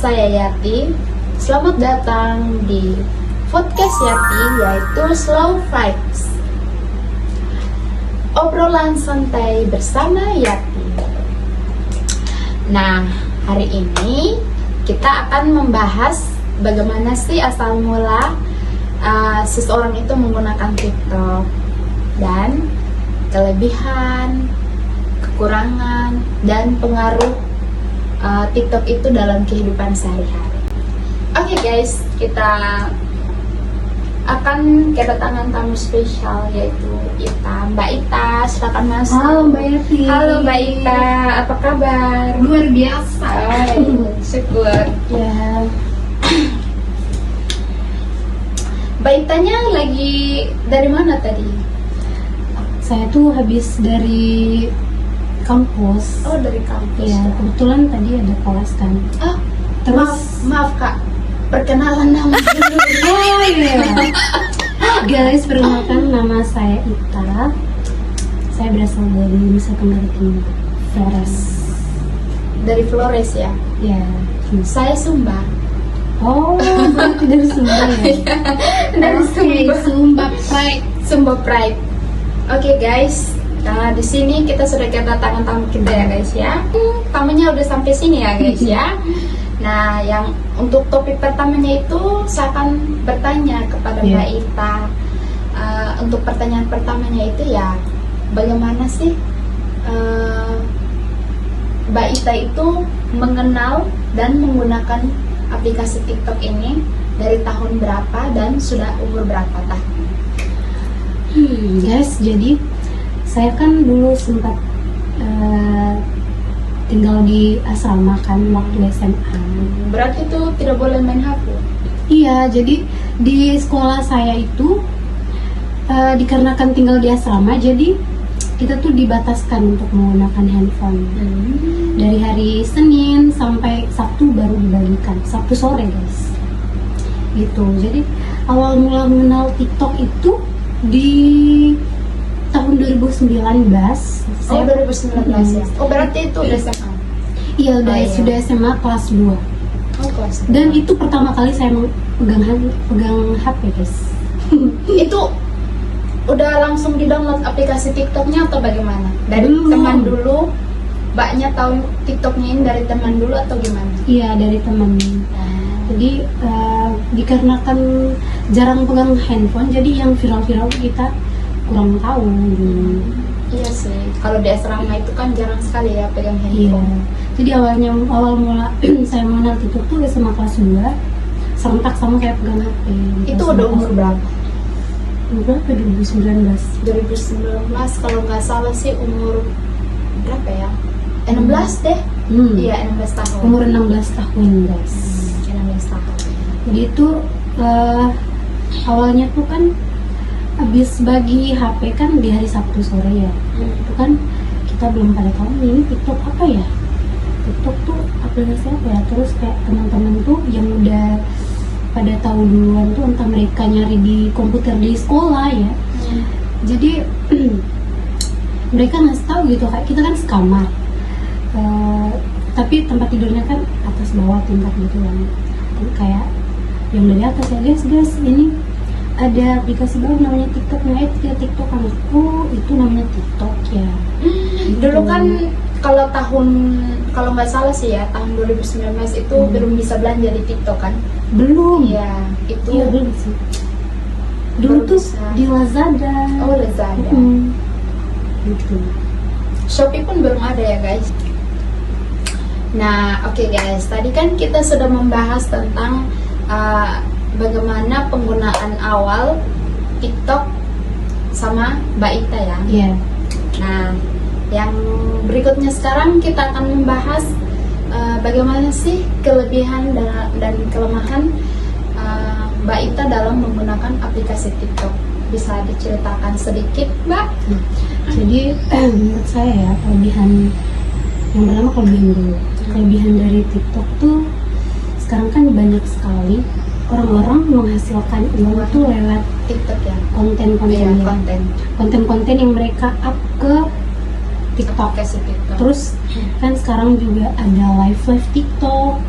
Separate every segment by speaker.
Speaker 1: saya Yati. Selamat datang di podcast Yati, yaitu Slow Vibes. Obrolan santai bersama Yati. Nah, hari ini kita akan membahas bagaimana sih asal mula seseorang itu menggunakan TikTok dan kelebihan, kekurangan, dan pengaruh TikTok itu dalam kehidupan sehari-hari. Oke guys, kita akan kedatangan tamu spesial yaitu Mbak Ita. Silakan masuk.
Speaker 2: Halo Mbak Yati.
Speaker 1: Halo Mbak Ita, apa kabar?
Speaker 2: Luar biasa.
Speaker 1: Syukur.
Speaker 2: Ya.
Speaker 1: Mbak Itanya lagi dari mana tadi?
Speaker 2: Saya tuh habis dari kampus.
Speaker 1: Oh, dari kampus.
Speaker 2: Ya, kebetulan tadi ada kelas kan.
Speaker 1: Ah,
Speaker 2: Terus
Speaker 1: maaf Kak, perkenalan nama dulu.
Speaker 2: oh iya. Guys, perkenalkan nama saya Ita. Saya berasal dari Nusa Tenggara Timur, Flores.
Speaker 1: Dari Flores ya.
Speaker 2: Ya.
Speaker 1: Saya Sumba.
Speaker 2: Oh, berarti dari Sumba ya.
Speaker 1: Dari
Speaker 2: Oke, Sumba Pride.
Speaker 1: Sumba Pride. Oke guys, nah di sini kita sudah kedatangan tamu kita ya guys ya. Tamunya udah sampai sini ya guys ya. Nah, yang untuk topik pertamanya itu saya akan bertanya kepada Mbak Ita. Untuk pertanyaan pertamanya itu ya, bagaimana sih Mbak Ita itu mengenal dan menggunakan aplikasi TikTok ini dari tahun berapa dan sudah umur berapa tahun?
Speaker 2: Guys, jadi saya kan dulu sempat tinggal di asrama kan waktu SMA.
Speaker 1: Berarti itu tidak boleh main HP?
Speaker 2: Iya, jadi di sekolah saya itu dikarenakan tinggal di asrama, jadi kita tuh dibataskan untuk menggunakan handphone. Dari hari Senin sampai Sabtu baru dibagikan, Sabtu sore guys. Gitu. Jadi awal mula mengenal TikTok itu di tahun 2019.
Speaker 1: Oh, 2019 ya. Oh, berarti itu udah SMA.
Speaker 2: Iya, udah
Speaker 1: iya.
Speaker 2: sudah SMA kelas 2.
Speaker 1: Oh, kelas.
Speaker 2: Dan itu pertama kali saya pegang HP guys.
Speaker 1: Itu udah langsung di-download aplikasi TikToknya atau bagaimana? Dari
Speaker 2: Belum.
Speaker 1: teman dulu? Mbaknya tahu TikToknya ini dari teman dulu atau gimana?
Speaker 2: Iya, dari teman. Jadi dikarenakan jarang pegang handphone, jadi yang viral-viral kita kurang tahu.
Speaker 1: Iya sih. Kalau di asrama itu kan jarang sekali ya pegang
Speaker 2: Iya.
Speaker 1: handphone.
Speaker 2: Jadi awal mula saya mengenal TikTok tuh SMA kelas 2, serentak sama kayak pegang HP.
Speaker 1: Itu udah umur berapa?
Speaker 2: Berapa? 2019.
Speaker 1: 2019 kalau nggak salah sih umur berapa ya? 16 deh. Iya, 16 tahun.
Speaker 2: Umur 16 tahun guys.
Speaker 1: 16 tahun.
Speaker 2: Jadi itu awalnya tuh kan habis bagi HP kan di hari Sabtu sore ya. Itu kan kita belum pada tahu ini TikTok apa ya. TikTok tuh aplikasi apa ya. Terus kayak teman-teman tuh yang udah pada tahu duluan tuh, entah mereka nyari di komputer di sekolah ya. Jadi mereka ngasih tahu gitu, kayak kita kan sekamar. Tapi tempat tidurnya kan atas bawah tingkat gitu kan. Kayak yang dari atas ya, guys ini ada aplikasi baru namanya TikTok. Nah, TikTok anakku itu namanya TikTok ya.
Speaker 1: Dulu kan kalau nggak salah sih ya, tahun 2019 itu belum bisa belanja di TikTok kan?
Speaker 2: Belum.
Speaker 1: Iya, itu.
Speaker 2: Iya, belum sih. Dulu
Speaker 1: Baru
Speaker 2: tuh
Speaker 1: bisa.
Speaker 2: di Lazada.
Speaker 1: Oh, Lazada.
Speaker 2: Gitu.
Speaker 1: Shopee pun belum ada ya guys. Nah, oke guys, tadi kan kita sudah membahas tentang bagaimana penggunaan awal TikTok sama Mbak Ita ya.
Speaker 2: Iya.
Speaker 1: Nah, yang berikutnya sekarang kita akan membahas bagaimana sih kelebihan dan kelemahan Mbak Ita dalam menggunakan aplikasi TikTok. Bisa diceritakan sedikit, Mbak?
Speaker 2: Jadi menurut saya ya, kelebihan yang pertama kelebihan dulu. Kelebihan dari TikTok tuh sekarang kan banyak sekali orang-orang menghasilkan uang tuh lewat
Speaker 1: TikTok ya.
Speaker 2: konten-konten ya. Konten-konten yang mereka up ke TikTok.
Speaker 1: Aplikasi TikTok.
Speaker 2: Terus kan sekarang juga ada live TikTok.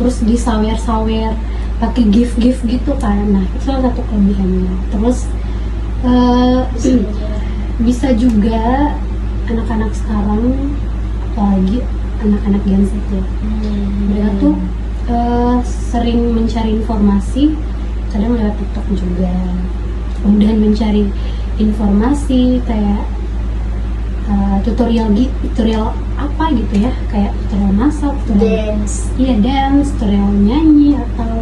Speaker 2: terus disawer-sawer pakai gift gitu kan. Nah itu salah satu kelebihannya. Terus bisa juga anak-anak sekarang, apalagi anak-anak Gen Z ya, mereka tuh sering mencari informasi, kadang lewat TikTok juga. Kemudian mencari informasi kayak tutorial apa gitu ya, kayak tutorial masak, tutorial dance, tutorial nyanyi, atau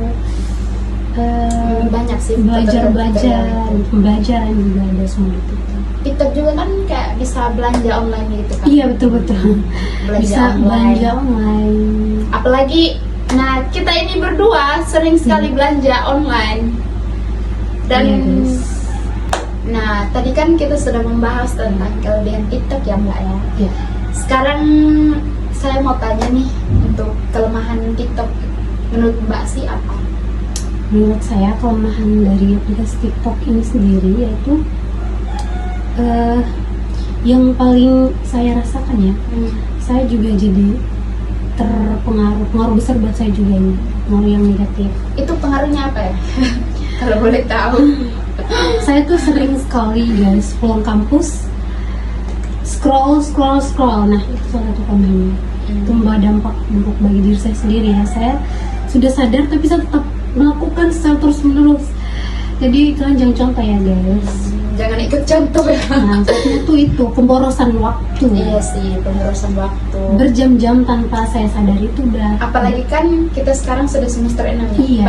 Speaker 1: banyak sih
Speaker 2: belajar pembelajaran juga ada semua gitu.
Speaker 1: TikTok juga kan kayak bisa belanja online gitu kan.
Speaker 2: Iya betul bisa belanja online.
Speaker 1: Apalagi nah kita ini berdua sering sekali belanja online. Dan
Speaker 2: Iya, guys.
Speaker 1: nah tadi kan kita sudah membahas tentang kelebihan TikTok ya Mbak ya.
Speaker 2: Iya.
Speaker 1: Sekarang saya mau tanya nih, untuk kelemahan TikTok menurut Mbak sih apa?
Speaker 2: Menurut saya kelemahan dari aplikasi TikTok ini sendiri yaitu yang paling saya rasakan ya, saya juga jadi pengaruh besar buat saya juga ini, pengaruh yang negatif.
Speaker 1: Itu pengaruhnya apa ya? Kalau boleh tahu.
Speaker 2: Saya tuh sering sekali guys pulang kampus scroll. Nah itu salah satu kelemahannya. Itu membawa dampak buruk bagi diri saya sendiri ya. Saya sudah sadar tapi saya tetap melakukan secara terus menerus. Jadi kalian jangan contoh ya guys.
Speaker 1: Jangan ikut contoh ya.
Speaker 2: Nah satunya tuh itu pemborosan waktu.
Speaker 1: Iya sih, pemborosan waktu.
Speaker 2: Berjam-jam tanpa saya sadari itu udah.
Speaker 1: Apalagi kan kita sekarang sudah semester 6 ya.
Speaker 2: Iya.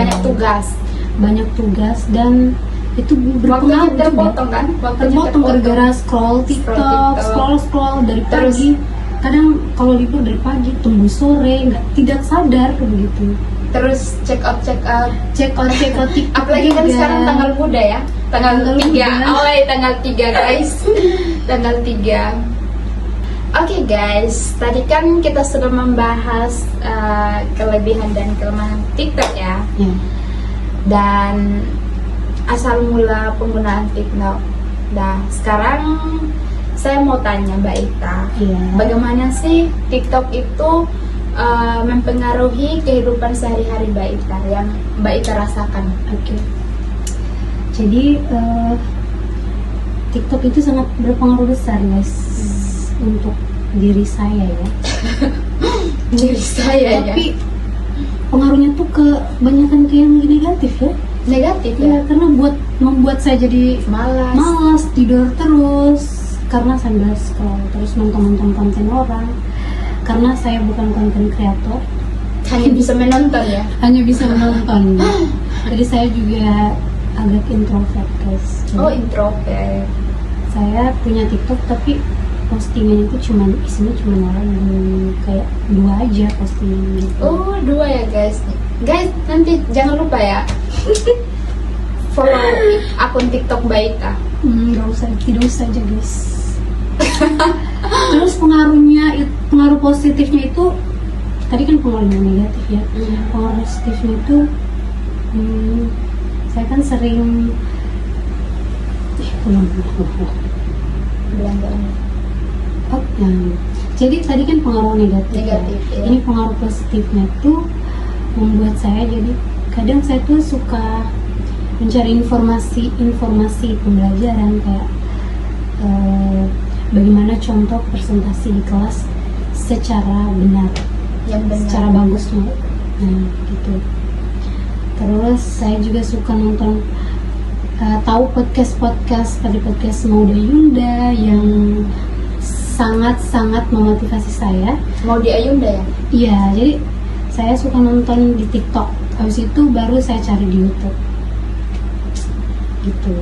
Speaker 2: Banyak tugas dan itu berpengaruh
Speaker 1: waktunya terpotong kan?
Speaker 2: Terpotong gara-gara scroll TikTok, scroll dari
Speaker 1: Terus,
Speaker 2: pagi. Kadang kalau libur dari pagi tunggu sore, tidak sadar begitu.
Speaker 1: Terus check out TikTok.
Speaker 2: juga.
Speaker 1: Apalagi kan sekarang tanggal muda ya. Tanggal 3.
Speaker 2: muda.
Speaker 1: Tanggal 3 guys. Tanggal 3. Oke guys, tadi kan kita sudah membahas kelebihan dan kelemahan TikTok ya.
Speaker 2: Ya.
Speaker 1: Dan asal mula penggunaan TikTok. Nah, sekarang saya mau tanya Mbak Ita,
Speaker 2: Iya.
Speaker 1: bagaimana sih TikTok itu mempengaruhi kehidupan sehari-hari Mbak Ita yang Mbak Ita rasakan?
Speaker 2: Oke. Jadi TikTok itu sangat berpengaruh besar guys untuk diri saya ya.
Speaker 1: Diri saya ya.
Speaker 2: Tapi pengaruhnya tuh kebanyakan ke yang negatif ya.
Speaker 1: Negatif
Speaker 2: Ya
Speaker 1: ya.
Speaker 2: karena membuat saya jadi malas tidur terus karena sambil scroll terus nonton konten orang. Karena saya bukan konten kreator,
Speaker 1: Hanya bisa menonton ya.
Speaker 2: hanya bisa menonton. Jadi saya juga agak introvert guys. Jadi,
Speaker 1: Oh, introvert.
Speaker 2: saya punya TikTok tapi postingannya itu isinya cuma lagu kayak 2 aja postingan gitu.
Speaker 1: Oh, 2 ya guys. Guys, nanti jangan lupa ya. Follow akun TikTok Mbak Ita.
Speaker 2: Tidak usah aja guys. Terus pengaruh positifnya itu tadi kan pengaruhnya negatif ya. Pengaruh positifnya itu saya kan sering
Speaker 1: Belanja.
Speaker 2: Oh, ya. Jadi tadi kan pengaruh negatif ya.
Speaker 1: Ya.
Speaker 2: Ini pengaruh positifnya tuh membuat saya jadi kadang saya tuh suka mencari informasi pembelajaran kayak bagaimana contoh presentasi di kelas secara benar,
Speaker 1: Yang benar.
Speaker 2: secara bagusnya. Nah, gitu. Terus saya juga suka nonton tahu podcast pada podcast Mauda Yunda yang sangat memotivasi saya.
Speaker 1: Mau di Ayunda ya?
Speaker 2: Iya, jadi saya suka nonton di TikTok. Habis itu baru saya cari di YouTube. Gitu.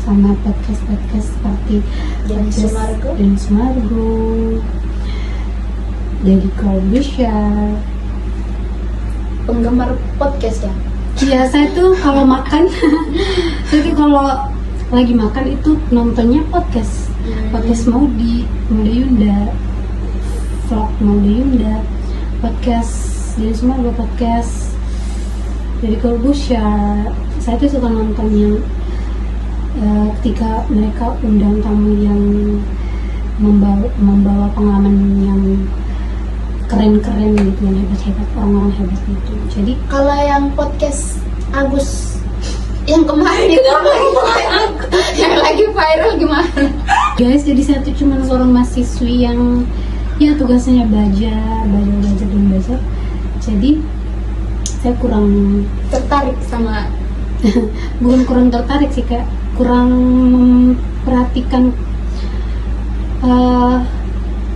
Speaker 2: Sama podcast seperti
Speaker 1: Denny
Speaker 2: Sumargo, Deddy Corbuzier.
Speaker 1: Penggemar podcast ya?
Speaker 2: Iya, saya tuh kalau makan, saya tuh kalau lagi makan itu nontonnya podcast Mauda Yunda, vlog Mauda Yunda, podcast Denny Sumargo, podcast Deddy Corbuzier. Saya tuh suka nonton yang ketika mereka undang tamu yang membawa pengalaman yang keren-keren gitu, yang hebat-hebat, orang-orang hebat gitu. Jadi
Speaker 1: Kalau yang podcast Agus yang kemarin itu yang lagi viral gimana?
Speaker 2: guys, jadi saya tuh cuma seorang mahasiswi yang ya tugasnya belajar. Jadi saya kurang
Speaker 1: Tertarik sama
Speaker 2: bukan kurang tertarik sih kak, kurang memperhatikan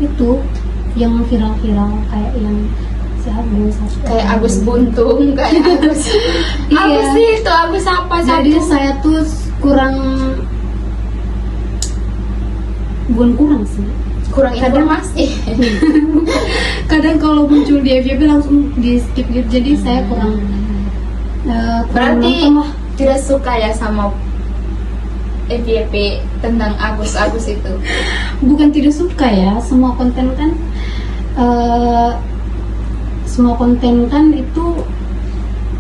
Speaker 2: itu yang viral-viral kayak yang si Agus
Speaker 1: kayak Agus Buntung, kayak Agus apa
Speaker 2: Iya.
Speaker 1: sih itu Agus apa
Speaker 2: Jadi
Speaker 1: satu?
Speaker 2: saya tuh bukan kurang sih,
Speaker 1: Kurang informasi.
Speaker 2: kadang kalau muncul di FYP langsung di skip gitu, jadi saya kurang
Speaker 1: Berarti
Speaker 2: nonton lah.
Speaker 1: tidak suka ya sama FYP tentang Agus itu.
Speaker 2: Bukan tidak suka ya, semua konten kan itu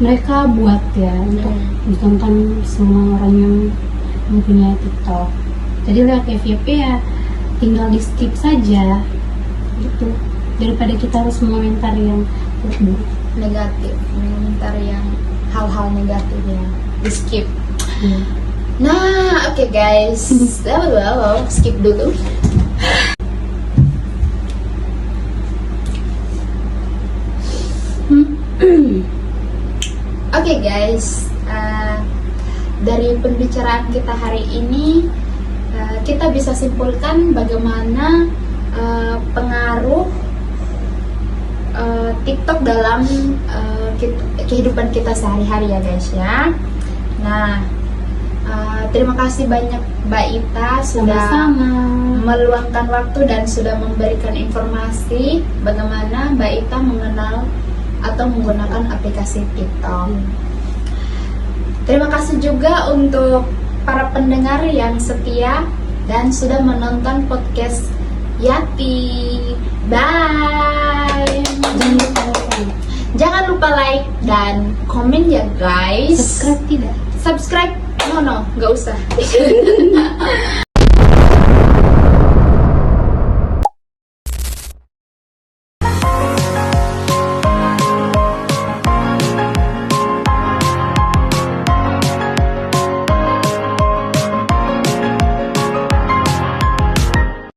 Speaker 2: mereka buat ya untuk ditonton semua orang yang mempunyai TikTok. Jadi lihat FYP ya tinggal di skip saja gitu, daripada kita harus mengomentari yang buruk-buruk.
Speaker 1: Negatif, mengomentar yang hal-hal negatif ya, di skip.
Speaker 2: Iya.
Speaker 1: Nah, oke guys, skip dulu. Oke guys, dari pembicaraan kita hari ini kita bisa simpulkan bagaimana pengaruh TikTok dalam kehidupan kita sehari-hari ya guys ya. Nah, terima kasih banyak Mbak Ita sudah
Speaker 2: Sama-sama.
Speaker 1: meluangkan waktu dan sudah memberikan informasi bagaimana Mbak Ita mengenal atau menggunakan aplikasi TikTok. Terima kasih juga untuk para pendengar yang setia dan sudah menonton podcast Yati. Bye. Jangan lupa like dan komen ya guys.
Speaker 2: Subscribe tidak?
Speaker 1: Subscribe? No, nggak usah.